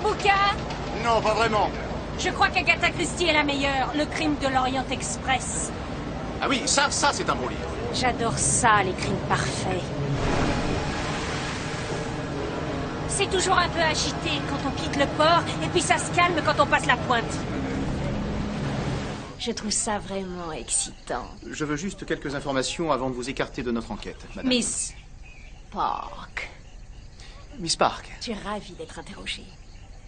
mon bouquin? Non, pas vraiment. Je crois qu'Agatha Christie est la meilleure. Le crime de l'Orient Express. Ah oui, ça c'est un bon livre. J'adore ça, les crimes parfaits. C'est toujours un peu agité quand on quitte le port, et puis ça se calme quand on passe la pointe. Je trouve ça vraiment excitant. Je veux juste quelques informations avant de vous écarter de notre enquête, madame. Miss Park. Miss Park. Je suis ravie d'être interrogée.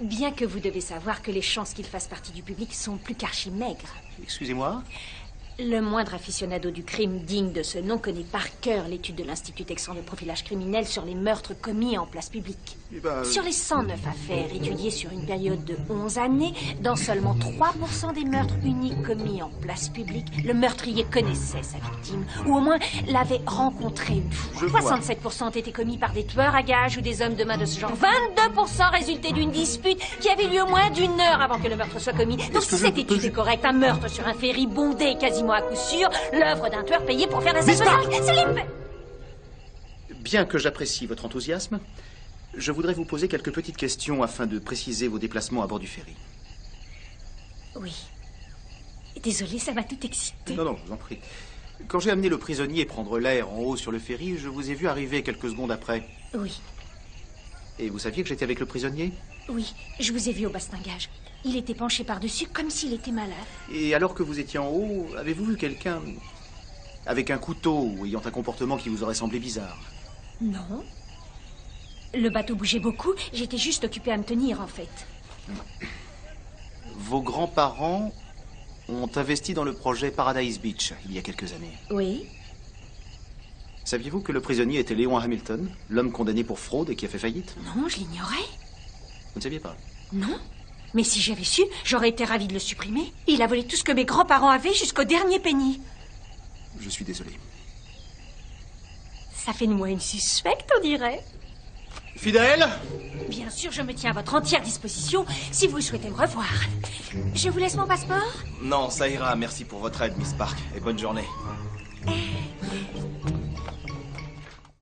Bien que vous devez savoir que les chances qu'il fasse partie du public sont plus qu'archi-maigres. Excusez-moi? Le moindre aficionado du crime digne de ce nom connaît par cœur l'étude de l'Institut texan de profilage criminel sur les meurtres commis en place publique. Eh ben, Sur les 109 affaires étudiées sur une période de 11 années, dans seulement 3% des meurtres uniques commis en place publique, le meurtrier connaissait sa victime, ou au moins l'avait rencontrée une fois. Je vois. 67% ont été commis par des tueurs à gages ou des hommes de main de ce genre. 22% résultaient d'une dispute qui avait lieu moins d'une heure avant que le meurtre soit commis. Donc si cette étude est correcte, un meurtre sur un ferry bondé quasiment à coup sûr, l'œuvre d'un tueur payé pour faire la Miss Park! c'est l'épée. Bien que j'apprécie votre enthousiasme, je voudrais vous poser quelques petites questions afin de préciser vos déplacements à bord du ferry. Oui. Désolée, ça m'a tout excité. Non, je vous en prie. Quand j'ai amené le prisonnier prendre l'air en haut sur le ferry, je vous ai vu arriver quelques secondes après. Oui, Et vous saviez que j'étais avec le prisonnier? oui, je vous ai vu au bastingage. Il était penché par-dessus comme s'il était malade. Et alors que vous étiez en haut, avez-vous vu quelqu'un avec un couteau ou ayant un comportement qui vous aurait semblé bizarre? Non. Le bateau bougeait beaucoup, j'étais juste occupée à me tenir en fait. Vos grands-parents ont investi dans le projet Paradise Beach il y a quelques années. Oui. Saviez-vous que le prisonnier était Léon Hamilton, l'homme condamné pour fraude et qui a fait faillite? Non, je l'ignorais. Vous ne saviez pas? Non. Mais si j'avais su, j'aurais été ravie de le supprimer. Il a volé tout ce que mes grands-parents avaient jusqu'au dernier penny. Je suis désolé. Ça fait de moi une suspecte, on dirait. Fidèle? Bien sûr, je me tiens à votre entière disposition si vous souhaitez me revoir. Je vous laisse mon passeport? Non, ça ira. Merci pour votre aide, Miss Park. Et bonne journée.